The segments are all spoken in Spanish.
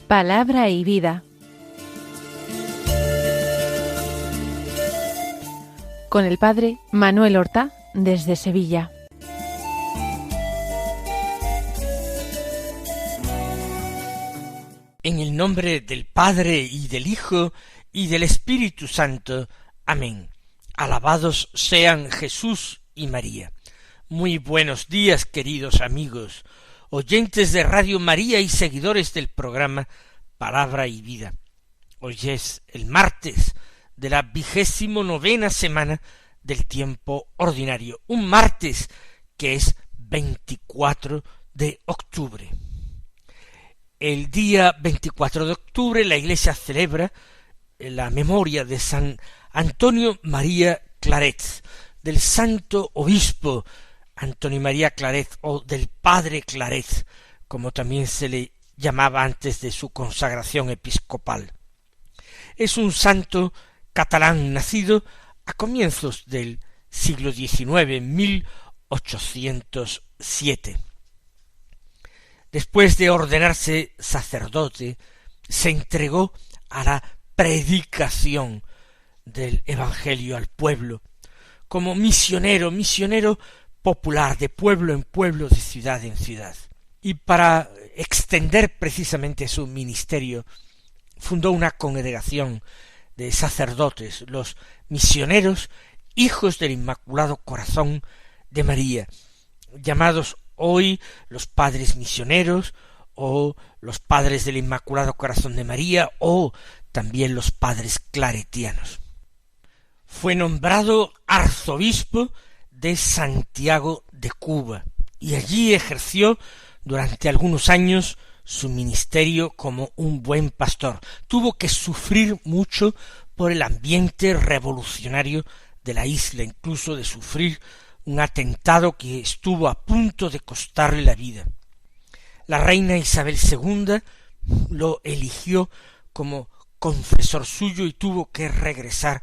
Palabra y vida. Con el padre Manuel Horta desde Sevilla. En el nombre del Padre y del Hijo y del Espíritu Santo. Amén. Alabados sean Jesús y María. Muy buenos días, queridos amigos, oyentes de Radio María y seguidores del programa Palabra y Vida. Hoy es el martes de la 29ª semana del tiempo ordinario, un martes que es 24 de octubre. El día 24 de octubre la Iglesia celebra la memoria de San Antonio María Claret, del santo obispo Antonio María Claret, o del padre Claret, como también se le llamaba antes de su consagración episcopal. Es un santo catalán nacido a comienzos del siglo XIX, en 1807. Después de ordenarse sacerdote, se entregó a la predicación del Evangelio al pueblo, como misionero popular, de pueblo en pueblo, de ciudad en ciudad. Y para extender precisamente su ministerio, fundó una congregación de sacerdotes, los misioneros hijos del Inmaculado Corazón de María, llamados hoy los padres misioneros, o los padres del Inmaculado Corazón de María, o también los padres claretianos. Fue nombrado arzobispo de Santiago de Cuba, y allí ejerció durante algunos años su ministerio como un buen pastor. Tuvo que sufrir mucho por el ambiente revolucionario de la isla, incluso de sufrir un atentado que estuvo a punto de costarle la vida. La reina Isabel II lo eligió como confesor suyo y tuvo que regresar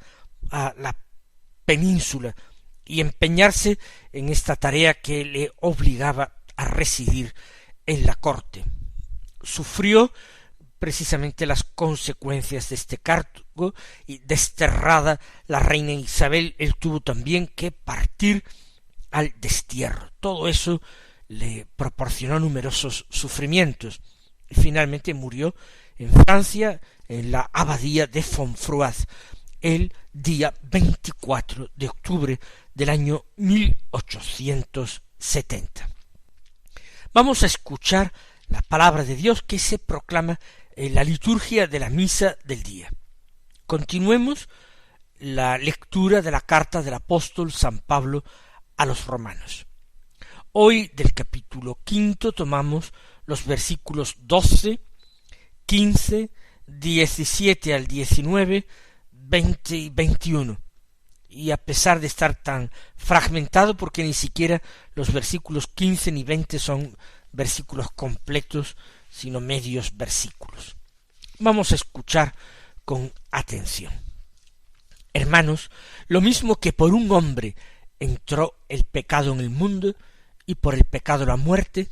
a la península y empeñarse en esta tarea que le obligaba a residir en la corte. Sufrió precisamente las consecuencias de este cargo, y desterrada la reina Isabel, él tuvo también que partir al destierro. Todo eso le proporcionó numerosos sufrimientos, y finalmente murió en Francia, en la abadía de Fontfroid, el día 24 de octubre del año 1870. Vamos a escuchar la palabra de Dios que se proclama en la liturgia de la misa del día. Continuemos la lectura de la carta del apóstol San Pablo a los romanos. Hoy del capítulo 5 tomamos los versículos 12, 15, 17 al 19, 20 y 21. Y a pesar de estar tan fragmentado, porque ni siquiera los versículos 15 ni 20 son versículos completos, sino medios versículos. Vamos a escuchar con atención. Hermanos, lo mismo que por un hombre entró el pecado en el mundo, y por el pecado la muerte,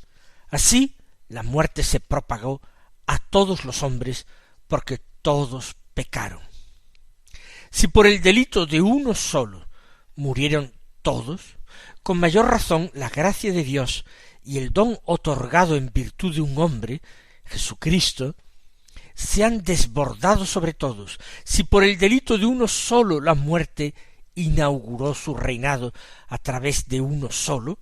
así la muerte se propagó a todos los hombres, porque todos pecaron. Si por el delito de uno solo murieron todos, con mayor razón la gracia de Dios y el don otorgado en virtud de un hombre, Jesucristo, se han desbordado sobre todos. Si por el delito de uno solo la muerte inauguró su reinado a través de uno solo,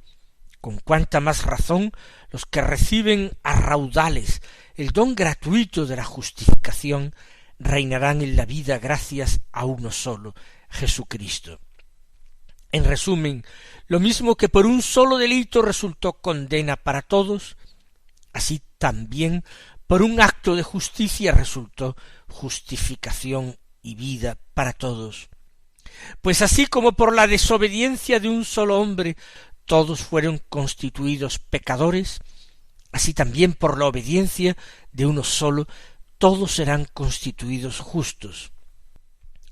con cuánta más razón los que reciben a raudales el don gratuito de la justificación reinarán en la vida gracias a uno solo, Jesucristo. En resumen, lo mismo que por un solo delito resultó condena para todos, así también por un acto de justicia resultó justificación y vida para todos. Pues así como por la desobediencia de un solo hombre todos fueron constituidos pecadores, así también por la obediencia de uno solo todos serán constituidos justos.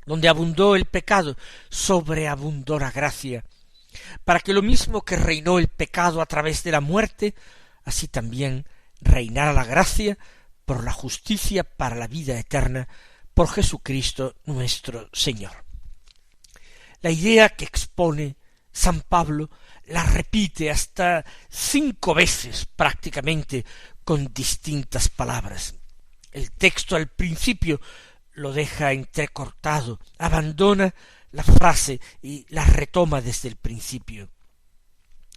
Donde abundó el pecado, sobreabundó la gracia, para que lo mismo que reinó el pecado a través de la muerte, así también reinara la gracia por la justicia para la vida eterna, por Jesucristo nuestro Señor. La idea que expone San Pablo la repite hasta 5 veces prácticamente con distintas palabras. El texto al principio lo deja entrecortado, abandona la frase y la retoma desde el principio.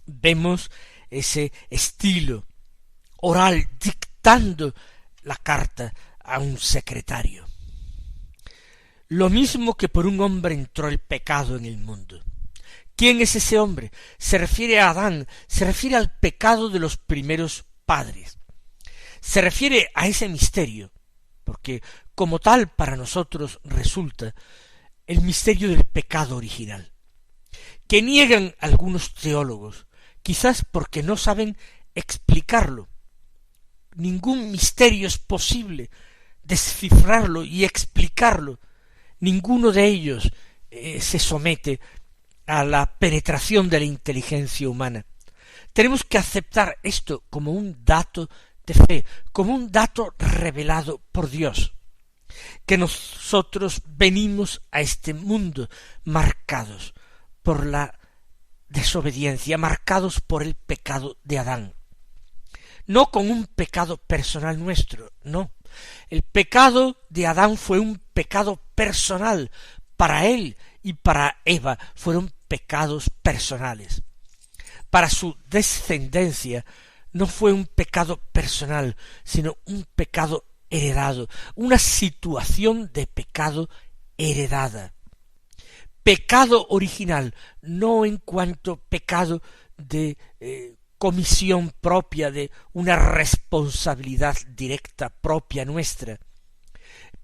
Vemos ese estilo oral dictando la carta a un secretario. Lo mismo que por un hombre entró el pecado en el mundo. ¿Quién es ese hombre? Se refiere a Adán, se refiere al pecado de los primeros padres. Se refiere a ese misterio, porque como tal para nosotros resulta el misterio del pecado original, que niegan algunos teólogos, quizás porque no saben explicarlo. Ningún misterio es posible descifrarlo y explicarlo. Ninguno de ellos se somete a la penetración de la inteligencia humana. Tenemos que aceptar esto como un dato de fe, como un dato revelado por Dios, que nosotros venimos a este mundo marcados por la desobediencia, marcados por el pecado de Adán. No con un pecado personal nuestro, no. El pecado de Adán fue un pecado personal para él y para Eva, fueron pecados personales. Para su descendencia no fue un pecado personal, sino un pecado heredado, una situación de pecado heredada. Pecado original, no en cuanto pecado de comisión propia, de una responsabilidad directa propia nuestra.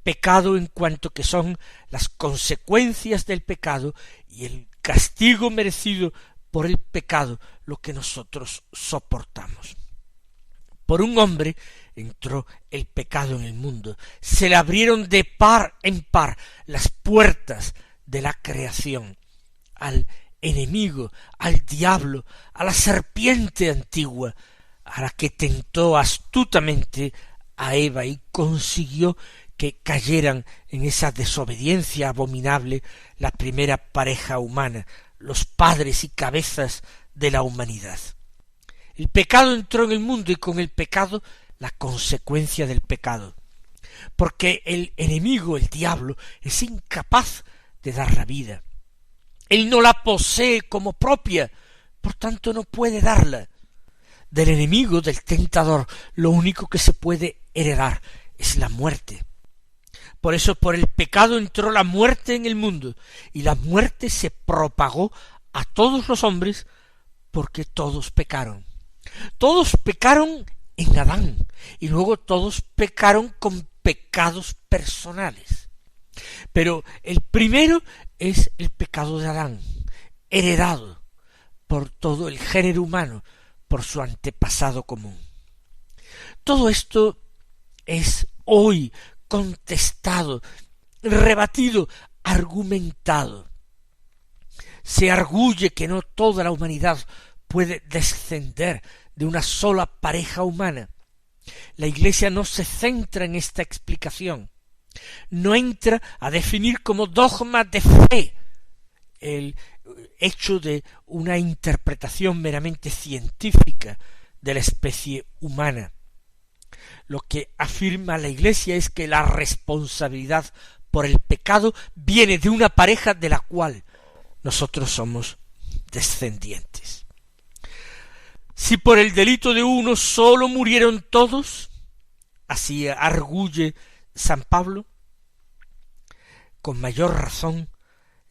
Pecado en cuanto que son las consecuencias del pecado y el castigo merecido por el pecado, lo que nosotros soportamos. Por un hombre entró el pecado en el mundo, se le abrieron de par en par las puertas de la creación al enemigo, al diablo, a la serpiente antigua, a la que tentó astutamente a Eva y consiguió que cayeran en esa desobediencia abominable la primera pareja humana, los padres y cabezas de la humanidad. El pecado entró en el mundo y con el pecado la consecuencia del pecado, porque el enemigo, el diablo, es incapaz de dar la vida. Él no la posee como propia, por tanto no puede darla. Del enemigo, del tentador, lo único que se puede heredar es la muerte. Por eso por el pecado entró la muerte en el mundo, y la muerte se propagó a todos los hombres porque todos pecaron. Todos pecaron en Adán, y luego todos pecaron con pecados personales. Pero el primero es el pecado de Adán, heredado por todo el género humano, por su antepasado común. Todo esto es hoy contestado, rebatido, argumentado. Se arguye que no toda la humanidad puede descender de una sola pareja humana. La Iglesia no se centra en esta explicación, no entra a definir como dogma de fe el hecho de una interpretación meramente científica de la especie humana. Lo que afirma la Iglesia es que la responsabilidad por el pecado viene de una pareja de la cual nosotros somos descendientes. Si por el delito de uno sólo murieron todos, así arguye San Pablo, con mayor razón,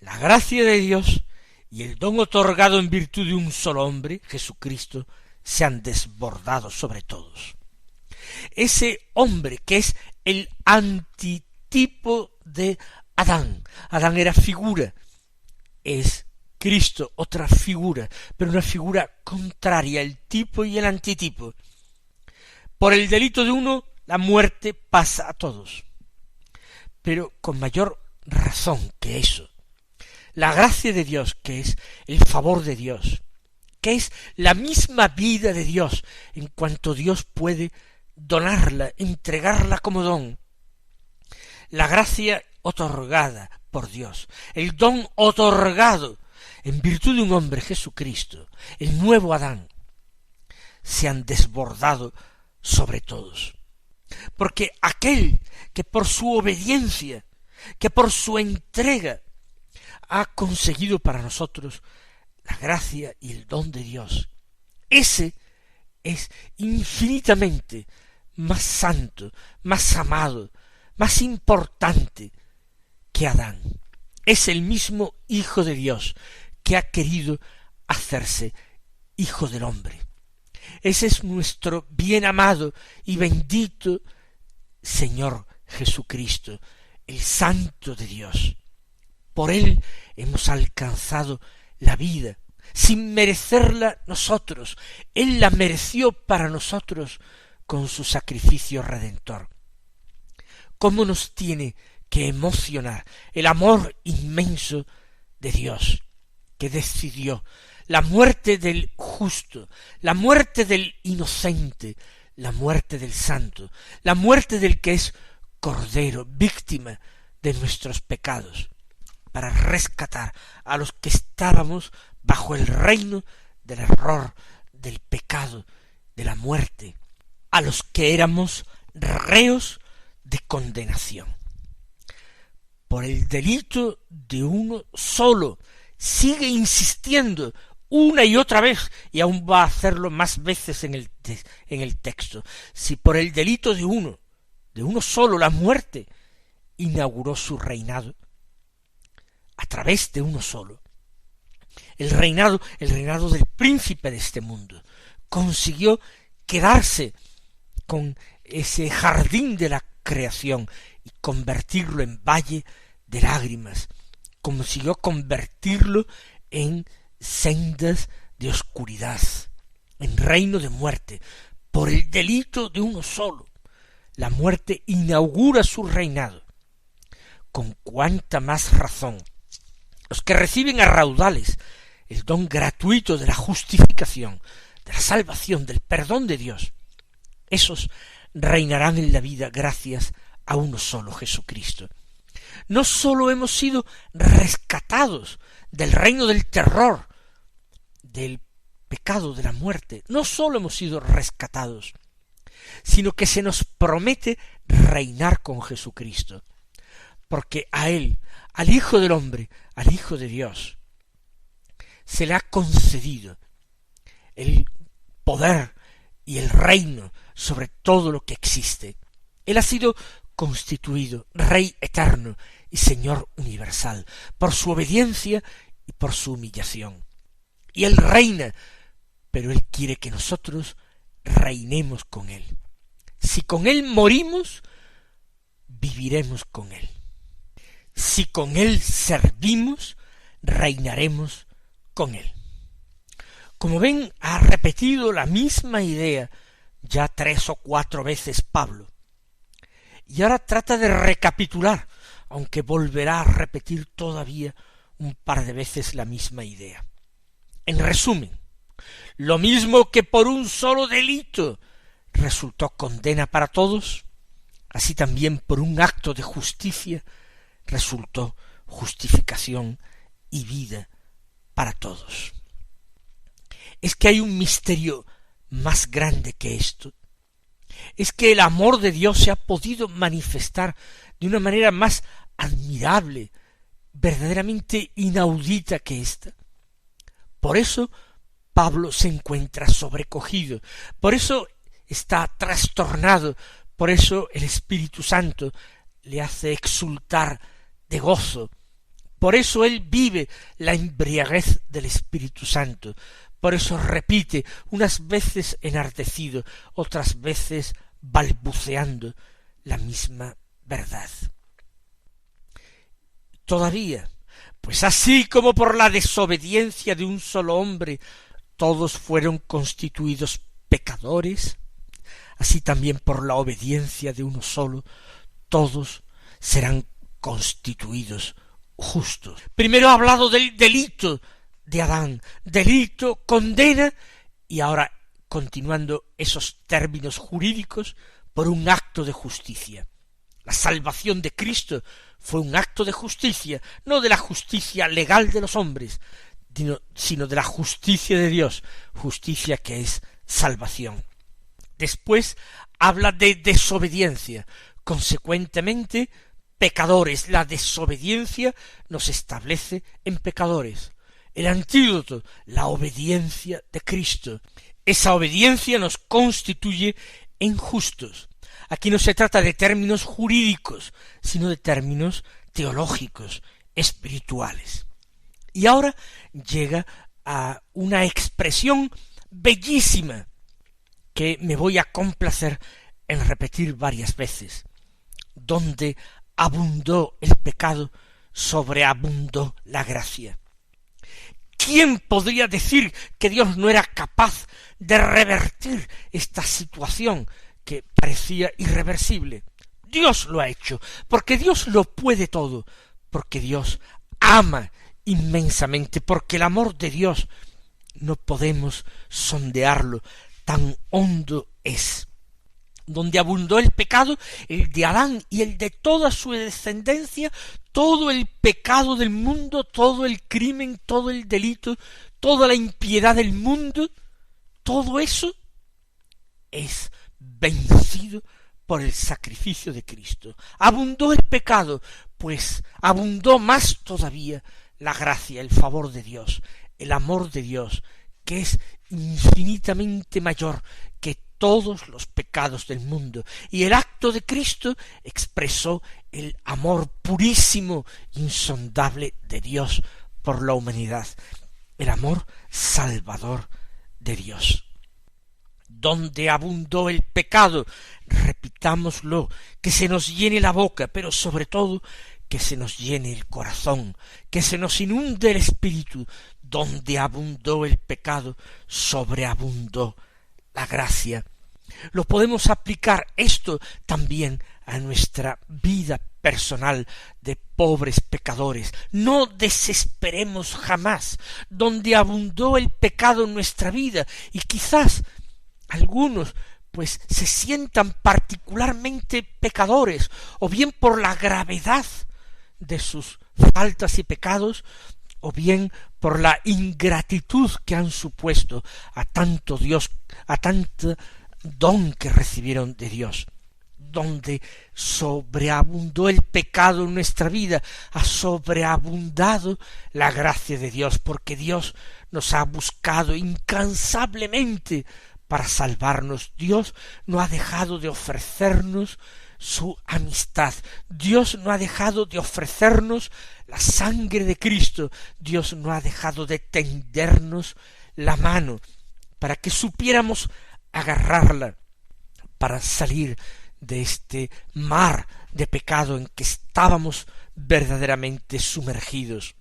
la gracia de Dios y el don otorgado en virtud de un solo hombre, Jesucristo, se han desbordado sobre todos. Ese hombre que es el antitipo de Adán. Adán era figura, es Cristo otra figura, pero una figura contraria, el tipo y el antitipo. Por el delito de uno, la muerte pasa a todos, pero con mayor razón que eso. La gracia de Dios, que es el favor de Dios, que es la misma vida de Dios, en cuanto Dios puede donarla, entregarla como don. La gracia otorgada por Dios, el don otorgado en virtud de un hombre, Jesucristo, el nuevo Adán, se han desbordado sobre todos. Porque aquel que por su obediencia, que por su entrega, ha conseguido para nosotros la gracia y el don de Dios, ese es infinitamente más santo, más amado, más importante que Adán. Es el mismo Hijo de Dios que ha querido hacerse Hijo del hombre. Ese es nuestro bien amado y bendito Señor Jesucristo, el Santo de Dios. Por él hemos alcanzado la vida, sin merecerla nosotros. Él la mereció para nosotros con su sacrificio redentor. ¿Cómo nos tiene que emocionar el amor inmenso de Dios, que decidió la muerte del justo, la muerte del inocente, la muerte del santo, la muerte del que es cordero, víctima de nuestros pecados, para rescatar a los que estábamos bajo el reino del error, del pecado, de la muerte, a los que éramos reos de condenación. Por el delito de uno solo, sigue insistiendo una y otra vez, y aún va a hacerlo más veces en el texto. Si por el delito de uno solo, la muerte, inauguró su reinado, a través de uno solo, el reinado del príncipe de este mundo, consiguió quedarse con ese jardín de la creación y convertirlo en valle de lágrimas, consiguió convertirlo en sendas de oscuridad, en reino de muerte, por el delito de uno solo. La muerte inaugura su reinado. Con cuánta más razón los que reciben a raudales el don gratuito de la justificación, de la salvación, del perdón de Dios, esos reinarán en la vida gracias a uno solo, Jesucristo. No sólo hemos sido rescatados del reino del terror, del pecado, de la muerte, no sólo hemos sido rescatados, sino que se nos promete reinar con Jesucristo, porque a Él, al Hijo del hombre, al Hijo de Dios, se le ha concedido el poder y el reino sobre todo lo que existe. Él ha sido constituido Rey eterno y Señor universal, por su obediencia y por su humillación. Y Él reina, pero Él quiere que nosotros reinemos con Él. Si con Él morimos, viviremos con Él. Si con Él servimos, reinaremos con Él. Como ven, ha repetido la misma idea ya 3 o 4 veces Pablo. Y ahora trata de recapitular, aunque volverá a repetir todavía un par de veces la misma idea. En resumen, lo mismo que por un solo delito resultó condena para todos, así también por un acto de justicia resultó justificación y vida para todos. Es que hay un misterio más grande que esto. Es que el amor de Dios se ha podido manifestar de una manera más admirable, verdaderamente inaudita que esta. Por eso Pablo se encuentra sobrecogido, por eso está trastornado, por eso el Espíritu Santo le hace exultar de gozo, por eso él vive la embriaguez del Espíritu Santo, por eso repite, unas veces enardecido, otras veces balbuceando la misma verdad. Todavía, pues así como por la desobediencia de un solo hombre todos fueron constituidos pecadores, así también por la obediencia de uno solo todos serán constituidos justos. Primero ha hablado del delito de Adán, delito, condena, y ahora, continuando esos términos jurídicos, por un acto de justicia. La salvación de Cristo fue un acto de justicia, no de la justicia legal de los hombres, sino de la justicia de Dios, justicia que es salvación. Después habla de desobediencia, consecuentemente pecadores. La desobediencia nos establece en pecadores. El antídoto, la obediencia de Cristo. Esa obediencia nos constituye en justos. Aquí no se trata de términos jurídicos, sino de términos teológicos, espirituales. Y ahora llega a una expresión bellísima que me voy a complacer en repetir varias veces. Donde abundó el pecado, sobreabundó la gracia. ¿Quién podría decir que Dios no era capaz de revertir esta situación que parecía irreversible? Dios lo ha hecho, porque Dios lo puede todo, porque Dios ama inmensamente, porque el amor de Dios no podemos sondearlo, tan hondo es. Donde abundó el pecado, el de Adán y el de toda su descendencia, todo el pecado del mundo, todo el crimen, todo el delito, toda la impiedad del mundo, todo eso es vencido por el sacrificio de Cristo. Abundó el pecado, pues abundó más todavía la gracia, el favor de Dios, el amor de Dios, que es infinitamente mayor que todos los pecados del mundo. Y el acto de Cristo expresó el amor purísimo, insondable de Dios por la humanidad, el amor salvador de Dios. Donde abundó el pecado, repitámoslo, que se nos llene la boca, pero sobre todo que se nos llene el corazón, que se nos inunde el espíritu. Donde abundó el pecado, sobreabundó la gracia. Lo podemos aplicar esto también a nuestra vida personal de pobres pecadores. No desesperemos jamás. Donde abundó el pecado en nuestra vida, y quizás algunos pues se sientan particularmente pecadores, o bien por la gravedad de sus faltas y pecados, o bien por la ingratitud que han supuesto a tanto Dios, a tanto don que recibieron de Dios. Donde sobreabundó el pecado en nuestra vida, ha sobreabundado la gracia de Dios, porque Dios nos ha buscado incansablemente para salvarnos. Dios no ha dejado de ofrecernos su amistad. Dios no ha dejado de ofrecernos la sangre de Cristo. Dios no ha dejado de tendernos la mano para que supiéramos agarrarla, para salir de este mar de pecado en que estábamos verdaderamente sumergidos.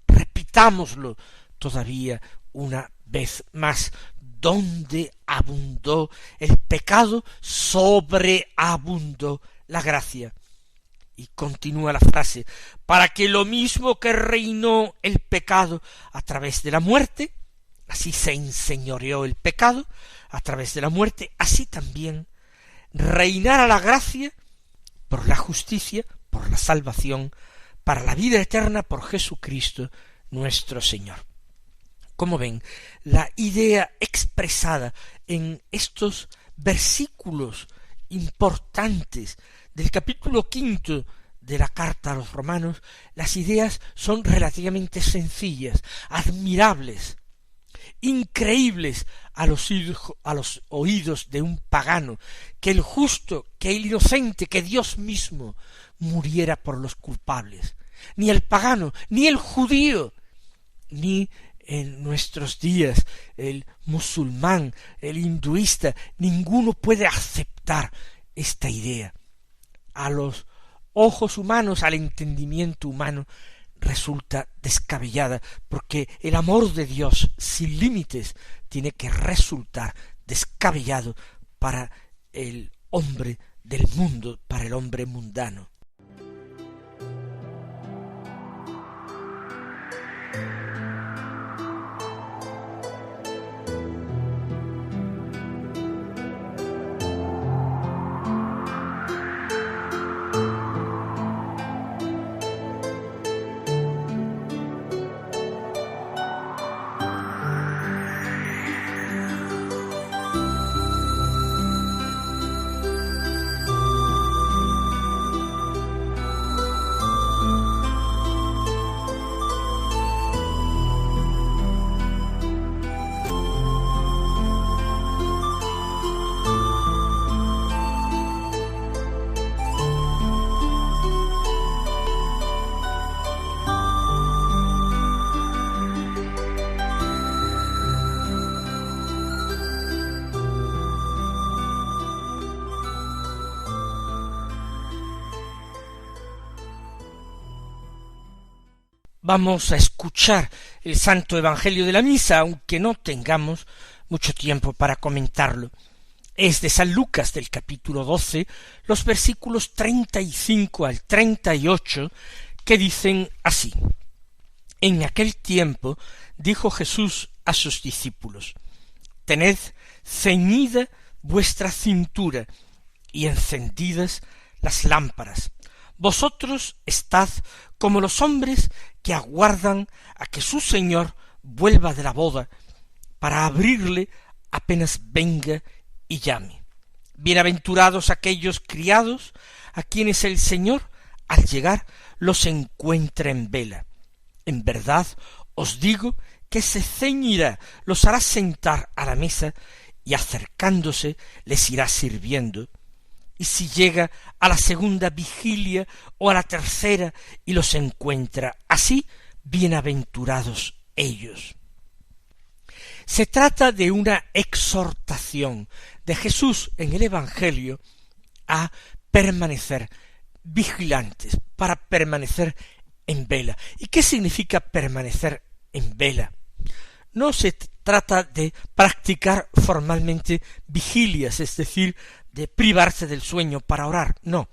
Repitámoslo todavía una vez más. Donde abundó el pecado, sobreabundó la gracia. Y continúa la frase: para que lo mismo que reinó el pecado a través de la muerte, así se enseñoreó el pecado a través de la muerte, así también reinara la gracia por la justicia, por la salvación, para la vida eterna por Jesucristo nuestro Señor. Como ven, la idea expresada en estos versículos importantes del capítulo 5 de la carta a los romanos, las ideas son relativamente sencillas, admirables, increíbles a los oídos de un pagano, que el justo, que el inocente, que Dios mismo muriera por los culpables. Ni el pagano, ni el judío, ni en nuestros días el musulmán, el hinduista, ninguno puede aceptar esta idea. A los ojos humanos, al entendimiento humano, resulta descabellada, porque el amor de Dios sin límites tiene que resultar descabellado para el hombre del mundo, para el hombre mundano. vamos a escuchar el Santo Evangelio de la Misa, aunque no tengamos mucho tiempo para comentarlo. Es de San Lucas, del capítulo 12, los versículos 35 al 38, que dicen así: En aquel tiempo dijo Jesús a sus discípulos: Tened ceñida vuestra cintura y encendidas las lámparas. Vosotros estad como los hombres que aguardan a que su señor vuelva de la boda, para abrirle apenas venga y llame. Bienaventurados aquellos criados a quienes el Señor, al llegar, los encuentra en vela. En verdad os digo que se ceñirá, los hará sentar a la mesa, y acercándose les irá sirviendo. Y si llega a la segunda vigilia o a la tercera y los encuentra así, bienaventurados ellos. Se trata de una exhortación de Jesús en el Evangelio a permanecer vigilantes, para permanecer en vela. ¿Y qué significa permanecer en vela? No se trata de practicar formalmente vigilias, es decir, de privarse del sueño para orar, no.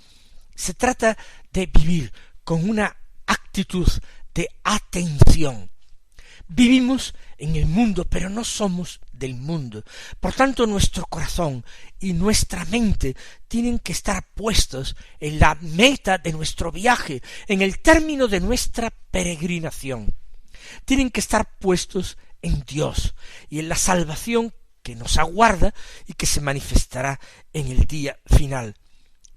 Se trata de vivir con una actitud de atención. Vivimos en el mundo, pero no somos del mundo. Por tanto, nuestro corazón y nuestra mente tienen que estar puestos en la meta de nuestro viaje, en el término de nuestra peregrinación. Tienen que estar puestos en Dios y en la salvación que nos aguarda y que se manifestará en el día final.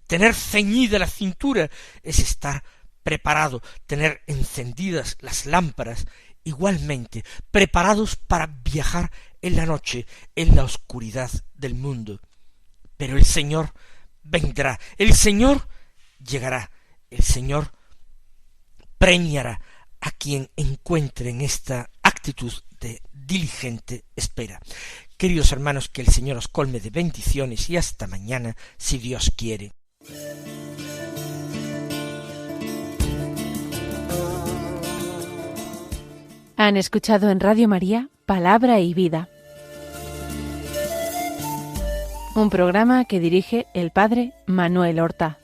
Tener ceñida la cintura es estar preparado, tener encendidas las lámparas, igualmente preparados para viajar en la noche, en la oscuridad del mundo. Pero el Señor vendrá, el Señor llegará, el Señor premiará a quien encuentre en esta actitud de diligente espera. Queridos hermanos, que el Señor os colme de bendiciones y hasta mañana, si Dios quiere. Han escuchado en Radio María Palabra y Vida, un programa que dirige el Padre Manuel Horta.